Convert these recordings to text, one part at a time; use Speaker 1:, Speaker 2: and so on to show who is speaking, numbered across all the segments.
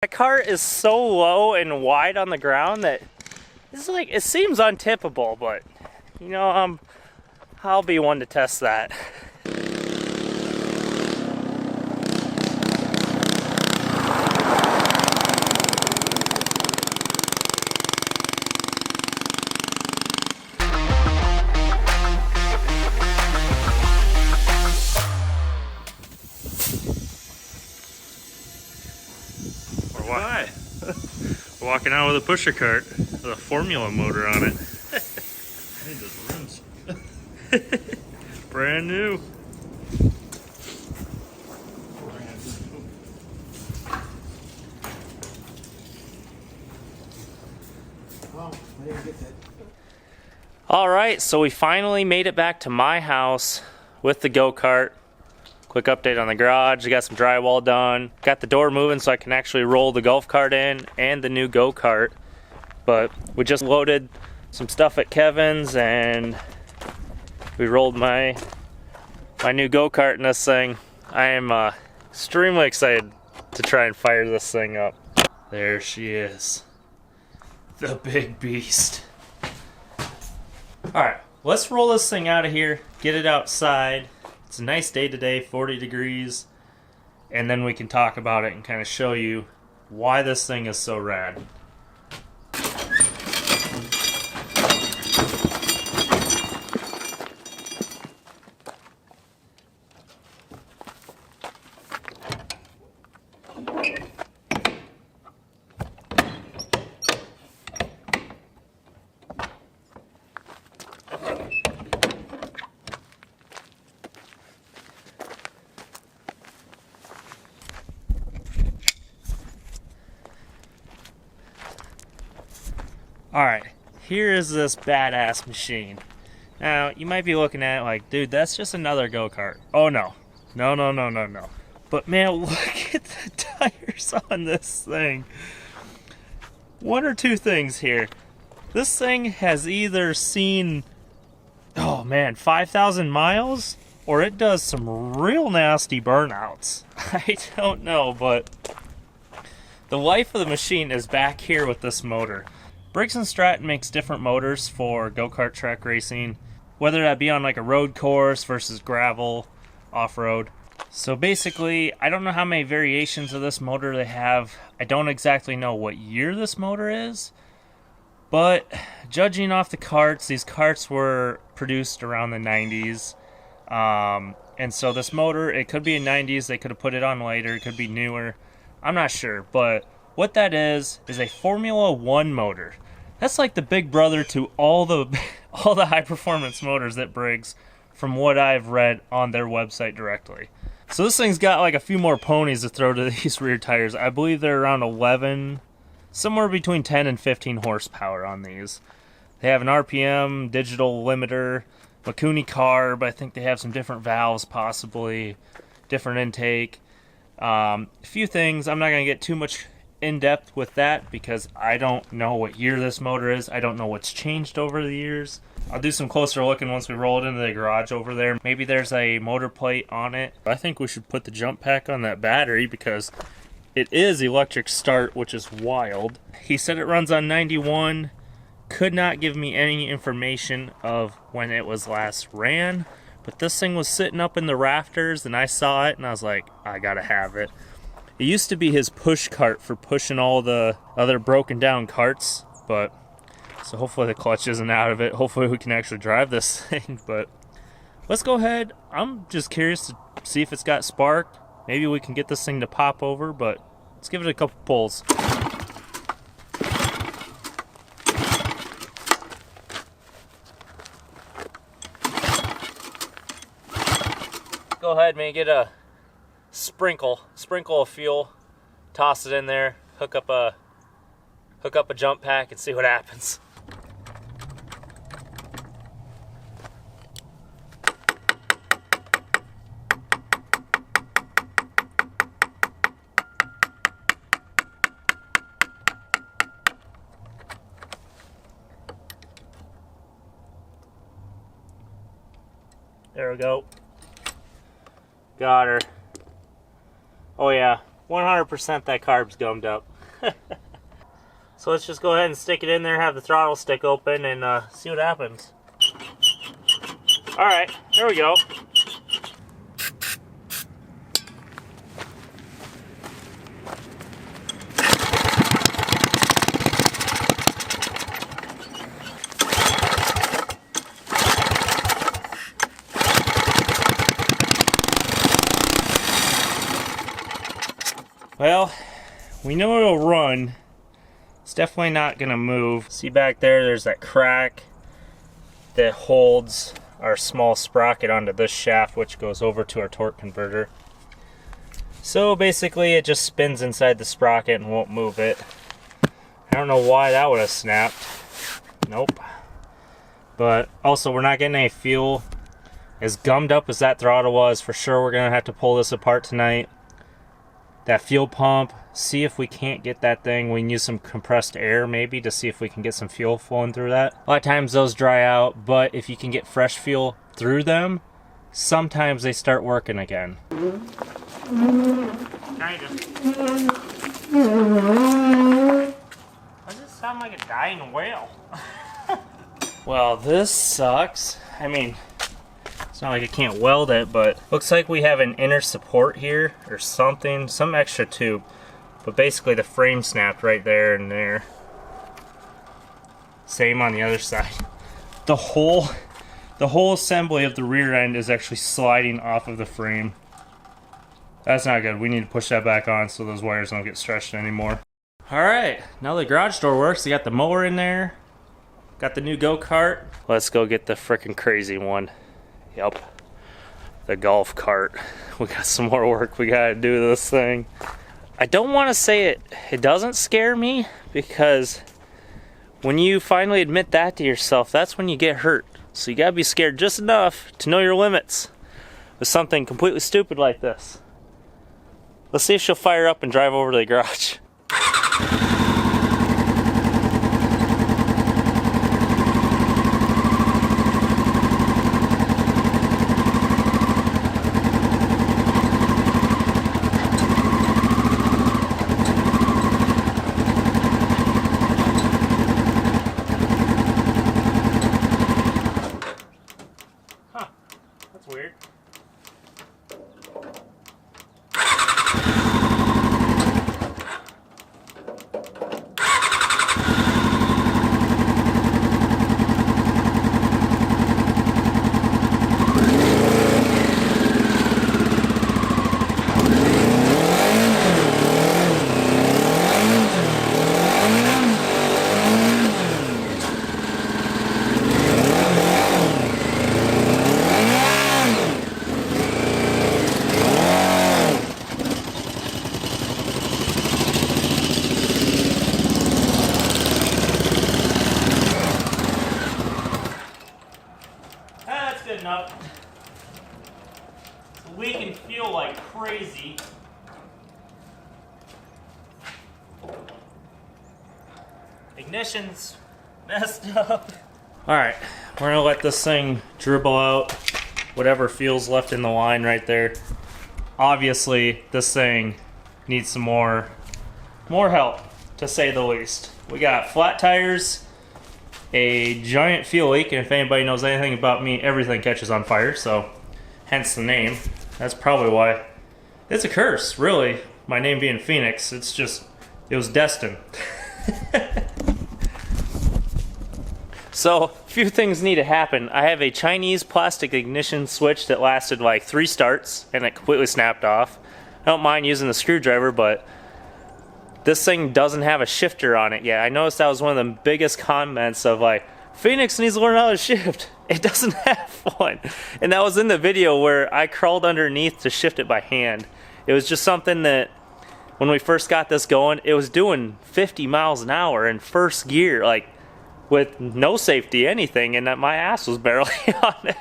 Speaker 1: My cart is so low and wide on the ground that it's like, it seems untippable, but you know, I'll be one to test that.
Speaker 2: Why? Walking out with a pusher cart with a formula motor on it.
Speaker 3: I need those rims.
Speaker 2: Brand new.
Speaker 3: Oh, I didn't get that.
Speaker 1: All right, so we finally made it back to my house with the go-kart. Quick update on the garage. I got some drywall done. Got the door moving so I can actually roll the golf cart in and the new go-kart. But we just loaded some stuff at Kevin's and we rolled my new go-kart in this thing. I am extremely excited to try and fire this thing up. There she is. The big beast. Alright, let's roll this thing out of here, get it outside. It's a nice day today, 40 degrees, and then we can talk about it and kind of show you why this thing is so rad. Alright, here is this badass machine. Now, you might be looking at it like, dude, that's just another go-kart. Oh no. No. But man, look at the tires on this thing. One or two things here. This thing has either seen, oh man, 5,000 miles, or it does some real nasty burnouts. I don't know, but the life of the machine is back here with this motor. Briggs Stratton makes different motors for go-kart track racing, whether that be on like a road course versus gravel, off-road. So basically, I don't know how many variations of this motor they have. I don't exactly know what year this motor is, but judging off the carts, these carts were produced around the 90s. And so this motor, it could be in 90s, they could have put it on later, it could be newer. I'm not sure, but what that is a Formula 1 motor. That's like the big brother to all the high performance motors at Briggs, from what I've read on their website directly. So this thing's got like a few more ponies to throw to these rear tires. I believe they're around 11, somewhere between 10 and 15 horsepower on these. They have an RPM, digital limiter, Mikuni carb. I think they have some different valves, possibly different intake. A few things. I'm not going to get too much in depth with that because I don't know what year this motor is. I don't know what's changed over the years. I'll do some closer looking once we roll it into the garage over there. Maybe there's a motor plate on it. I think we should put the jump pack on that battery because it is electric start, which is wild. He said it runs on 91. Could not give me any information of when it was last ran, but this thing was sitting up in the rafters and I saw it and I was like, I gotta have it. It used to be his push cart for pushing all the other broken down carts, but so hopefully the clutch isn't out of it. Hopefully we can actually drive this thing, but let's go ahead. I'm just curious to see if it's got spark. Maybe we can get this thing to pop over, but let's give it a couple pulls. Go ahead, man, get a sprinkle of fuel, toss it in there, hook up a jump pack and see what happens. There we go. Got her. Oh yeah, 100% that carb's gummed up. So let's just go ahead and stick it in there, have the throttle stick open, and see what happens. Alright, there we go. Well, we know it'll run. It's definitely not gonna move. See back there, there's that crack that holds our small sprocket onto this shaft, which goes over to our torque converter. So basically it just spins inside the sprocket and won't move it. I don't know why that would have snapped. Nope. But also we're not getting any fuel. As gummed up as that throttle was, for sure we're gonna have to pull this apart tonight. That fuel pump, see if we can't get that thing. We can use some compressed air maybe to see if we can get some fuel flowing through that. A lot of times those dry out, but if you can get fresh fuel through them, sometimes they start working again. Kind of. Why does it sound like a dying whale? Well, this sucks. I mean, it's not like I can't weld it, but looks like we have an inner support here or something, some extra tube. But basically the frame snapped right there and there. Same on the other side. The whole assembly of the rear end is actually sliding off of the frame. That's not good. We need to push that back on so those wires don't get stretched anymore. Alright, now the garage door works. You got the mower in there. Got the new Go Kart. Let's go get the frickin' crazy one. Yep, the golf cart. We got some more work we gotta do to this thing. I don't want to say it doesn't scare me, because when you finally admit that to yourself, that's when you get hurt. So you gotta be scared just enough to know your limits with something completely stupid like this. Let's see if she'll fire up and drive over to the garage. Weird. Good enough. It's leaking fuel like crazy. Ignition's messed up. Alright, we're gonna let this thing dribble out whatever fuel's left in the line right there. Obviously, this thing needs some more help, to say the least. We got flat tires, a giant fuel leak, and if anybody knows anything about me, everything catches on fire, so hence the name. That's probably why. It's a curse, really, my name being Phoenix. It's just, it was destined. So, a few things need to happen. I have a Chinese plastic ignition switch that lasted like 3 starts, and it completely snapped off. I don't mind using the screwdriver, but this thing doesn't have a shifter on it yet. I noticed that was one of the biggest comments of like, Phoenix needs to learn how to shift. It doesn't have one. And that was in the video where I crawled underneath to shift it by hand. It was just something that when we first got this going, it was doing 50 miles an hour in first gear, like with no safety, anything, and that my ass was barely on it.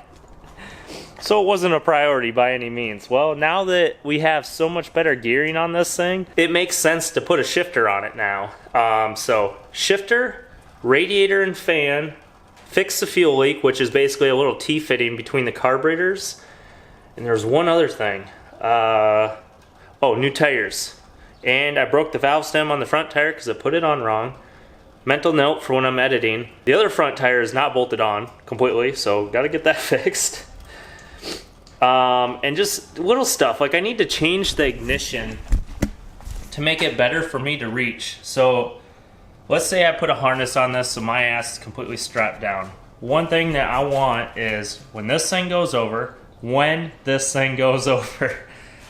Speaker 1: So it wasn't a priority by any means. Well, now that we have so much better gearing on this thing, it makes sense to put a shifter on it now. So shifter, radiator and fan, fix the fuel leak, which is basically a little T-fitting between the carburetors. And there's one other thing. Oh, new tires. and I broke the valve stem on the front tire because I put it on wrong. Mental note for when I'm editing. The other front tire is not bolted on completely, so gotta get that fixed. And just little stuff, like I need to change the ignition to make it better for me to reach. So let's say I put a harness on this so my ass is completely strapped down. One thing that I want is when this thing goes over,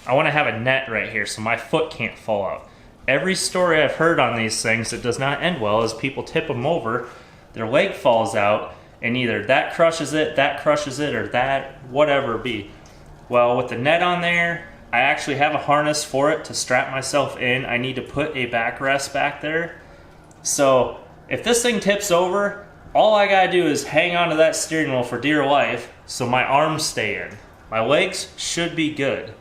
Speaker 1: I want to have a net right here so my foot can't fall out. Every story I've heard on these things that does not end well is people tip them over, their leg falls out, and either that crushes it, or that whatever be. Well, with the net on there, I actually have a harness for it to strap myself in. I need to put a backrest back there. So if this thing tips over, all I gotta do is hang onto that steering wheel for dear life so my arms stay in. My legs should be good.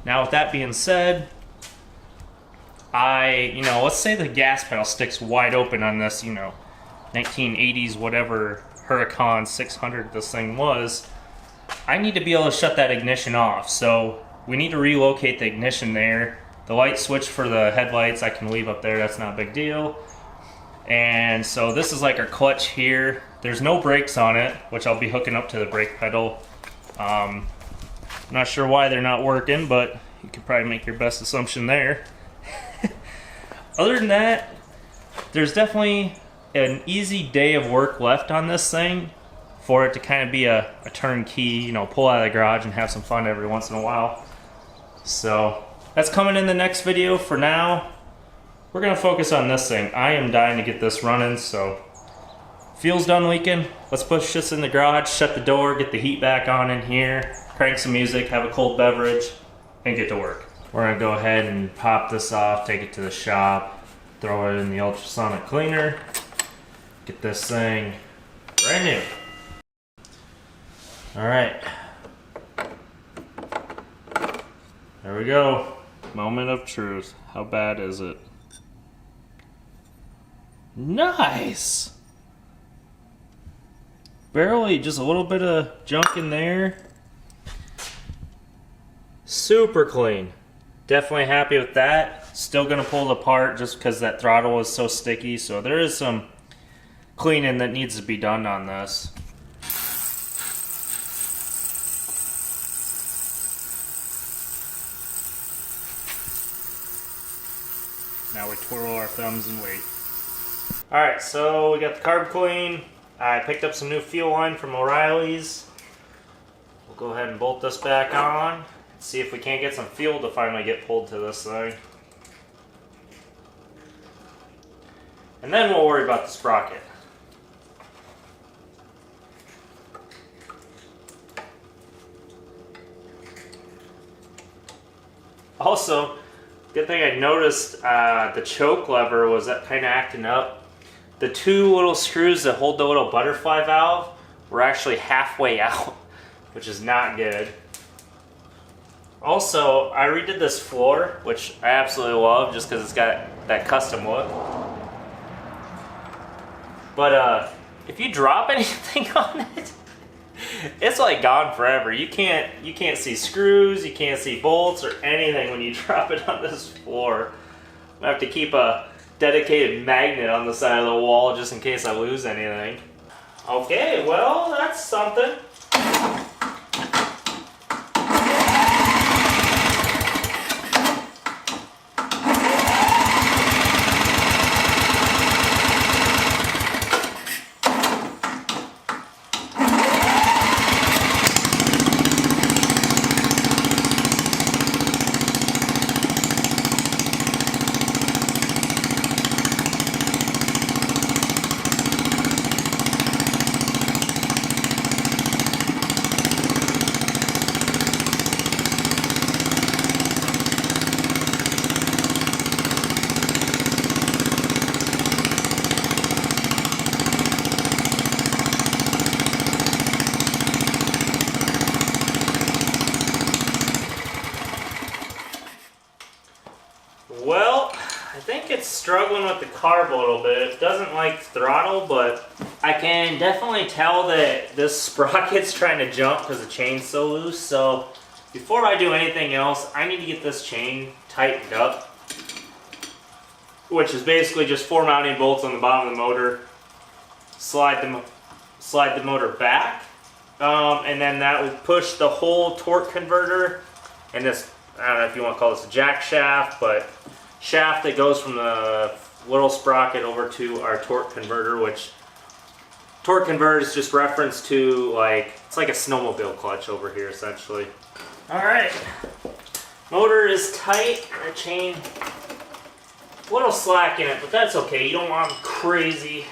Speaker 1: Now with that being said, let's say the gas pedal sticks wide open on this, 1980s whatever Huracan 600 this thing was. I need to be able to shut that ignition off, so we need to relocate the ignition there. The light switch for the headlights I can leave up there, that's not a big deal. And so this is like our clutch here. There's no brakes on it, which I'll be hooking up to the brake pedal. I'm not sure why they're not working, but you could probably make your best assumption there. Other than that, there's definitely an easy day of work left on this thing for it to kind of be a turnkey, pull out of the garage and have some fun every once in a while. So that's coming in the next video. For now, we're gonna focus on this thing. I am dying to get this running, so fuel's done leaking. Let's push this in the garage, shut the door, get the heat back on in here, crank some music, have a cold beverage, and get to work. We're gonna go ahead and pop this off, take it to the shop, throw it in the ultrasonic cleaner, get this thing brand new. All right, there we go. Moment of truth. How bad is it? Nice! Barely, just a little bit of junk in there. Super clean. Definitely happy with that. Still gonna pull it apart just because that throttle is so sticky, so there is some cleaning that needs to be done on this. Now we twirl our thumbs and wait. Alright, so we got the carb clean. I picked up some new fuel line from O'Reilly's. We'll go ahead and bolt this back on. See if we can't get some fuel to finally get pulled to this thing. And then we'll worry about the sprocket. Also, good thing I noticed the choke lever was kind of acting up. The two little screws that hold the little butterfly valve were actually halfway out, which is not good. Also, I redid this floor, which I absolutely love just because it's got that custom look. But if you drop anything on it, it's like gone forever. You can't see screws, you can't see bolts or anything when you drop it on this floor. I have to keep a dedicated magnet on the side of the wall just in case I lose anything. Okay, well, that's something. Well, I think it's struggling with the carb a little bit. It doesn't like throttle, but I can definitely tell that this sprocket's trying to jump because the chain's so loose. So before I do anything else, I need to get this chain tightened up. which is basically just 4 mounting bolts on the bottom of the motor. Slide the motor back, and then that will push the whole torque converter and this, I don't know if you want to call this a jack shaft, but shaft that goes from the little sprocket over to our torque converter, which torque converter is just reference to, like, it's like a snowmobile clutch over here essentially. Alright, motor is tight, the chain a little slack in it, but that's okay. You don't want them crazy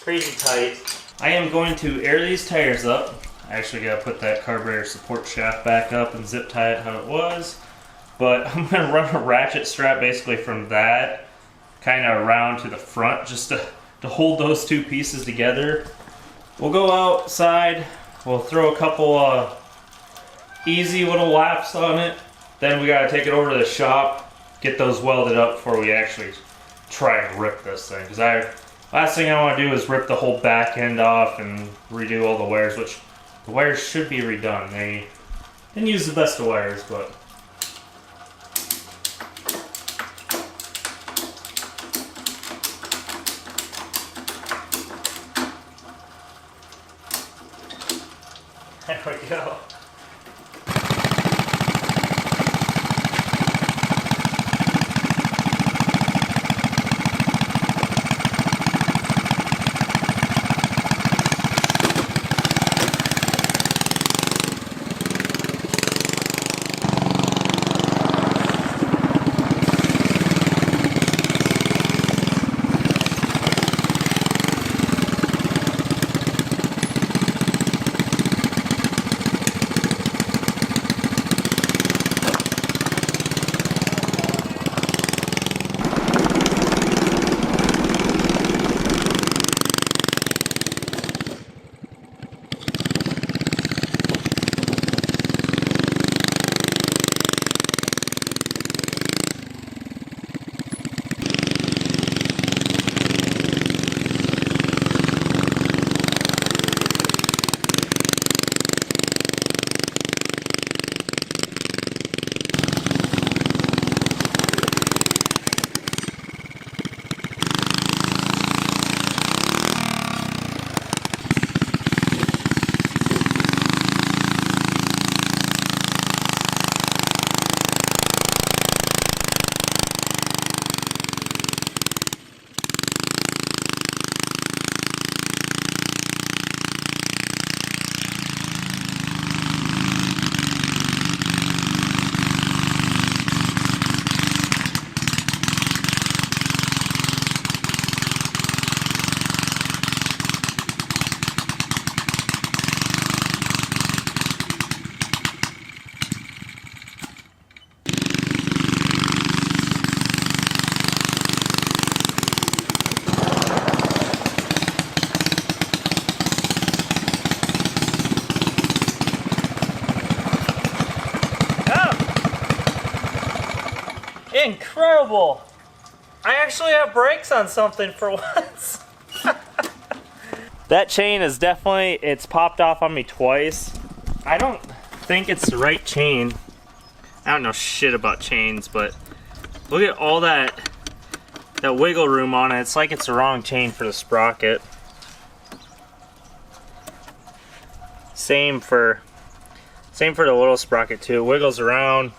Speaker 1: tight. I am going to air these tires up. I actually got to put that carburetor support shaft back up and zip tie it how it was. But I'm going to run a ratchet strap basically from that kind of around to the front just to hold those two pieces together. We'll go outside. We'll throw a couple easy little laps on it. Then we got to take it over to the shop, get those welded up before we actually try and rip this thing. Because last thing I want to do is rip the whole back end off and redo all the wires, which the wires should be redone. They didn't use the best of wires, but there we go. Incredible! I actually have brakes on something for once. That chain is definitely, it's popped off on me twice. I don't think it's the right chain. I don't know shit about chains, but look at all that wiggle room on it. It's like it's the wrong chain for the sprocket. Same for the little sprocket too. It wiggles around,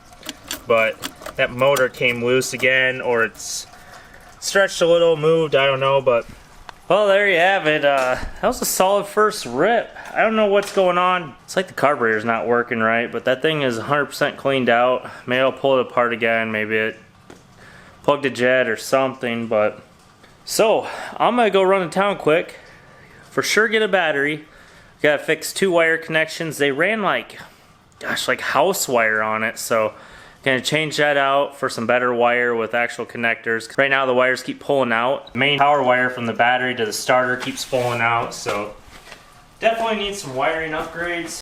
Speaker 1: but that motor came loose again, or it's stretched a little, moved, I don't know, but well, there you have it. That was a solid first rip. I don't know what's going on. It's like the carburetor's not working right, but that thing is 100% cleaned out. Maybe I'll pull it apart again, maybe it plugged a jet or something, but so I'm gonna go run to town quick, for sure get a battery. Gotta fix 2 wire connections. They ran like house wire on it, so gonna change that out for some better wire with actual connectors. Right now the wires keep pulling out. The main power wire from the battery to the starter keeps pulling out, so definitely need some wiring upgrades.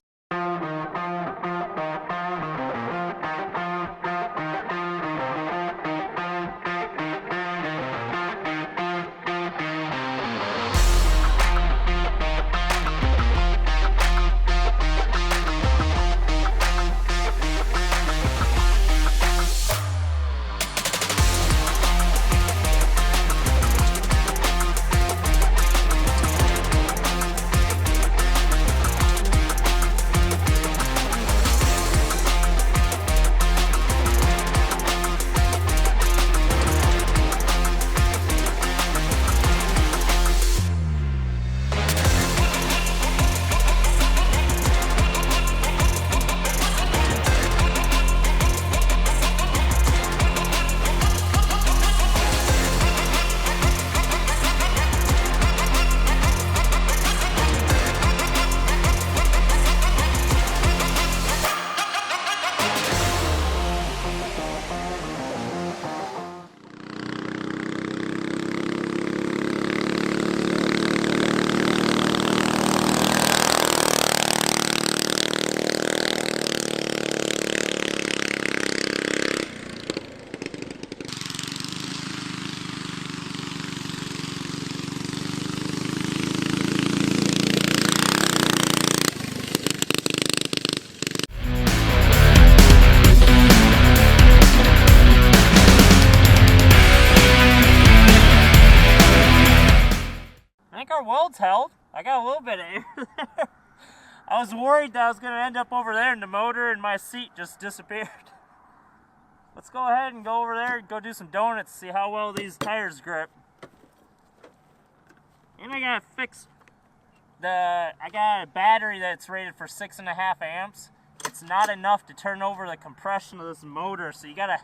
Speaker 1: our welds held. I got a little bit of air there. I was worried that I was going to end up over there and the motor and my seat just disappeared. Let's go ahead and go over there and go do some donuts, see how well these tires grip. And I got to fix I got a battery that's rated for 6.5 amps. It's not enough to turn over the compression of this motor, so you got to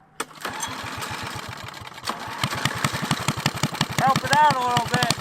Speaker 1: help it out a little bit.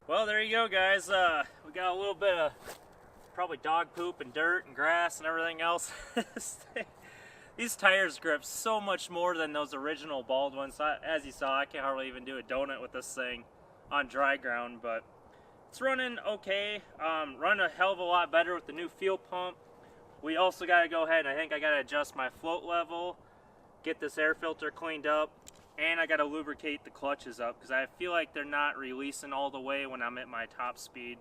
Speaker 1: Well, there you go, guys. We got a little bit of probably dog poop and dirt and grass and everything else. These tires grip so much more than those original bald ones. As you saw, I can't hardly even do a donut with this thing on dry ground, but it's running okay. Running a hell of a lot better with the new fuel pump. We also got to go ahead and I think I got to adjust my float level, get this air filter cleaned up, and I got to lubricate the clutches up because I feel like they're not releasing all the way when I'm at my top speed.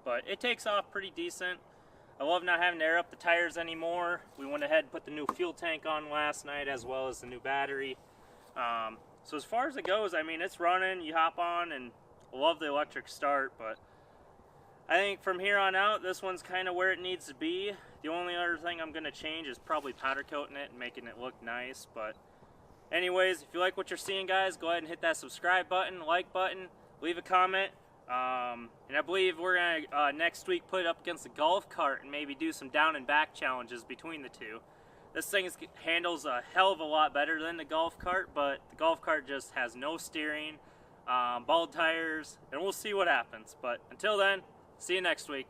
Speaker 1: But it takes off pretty decent. I love not having to air up the tires anymore. We went ahead and put the new fuel tank on last night as well as the new battery. So as far as it goes, I mean, it's running. You hop on and I love the electric start, but I think from here on out, this one's kind of where it needs to be. The only other thing I'm going to change is probably powder coating it and making it look nice. But anyways, if you like what you're seeing, guys, go ahead and hit that subscribe button, like button, leave a comment. And I believe we're going to next week put it up against the golf cart and maybe do some down and back challenges between the two. This thing handles a hell of a lot better than the golf cart, but the golf cart just has no steering, bald tires, and we'll see what happens. But until then, see you next week.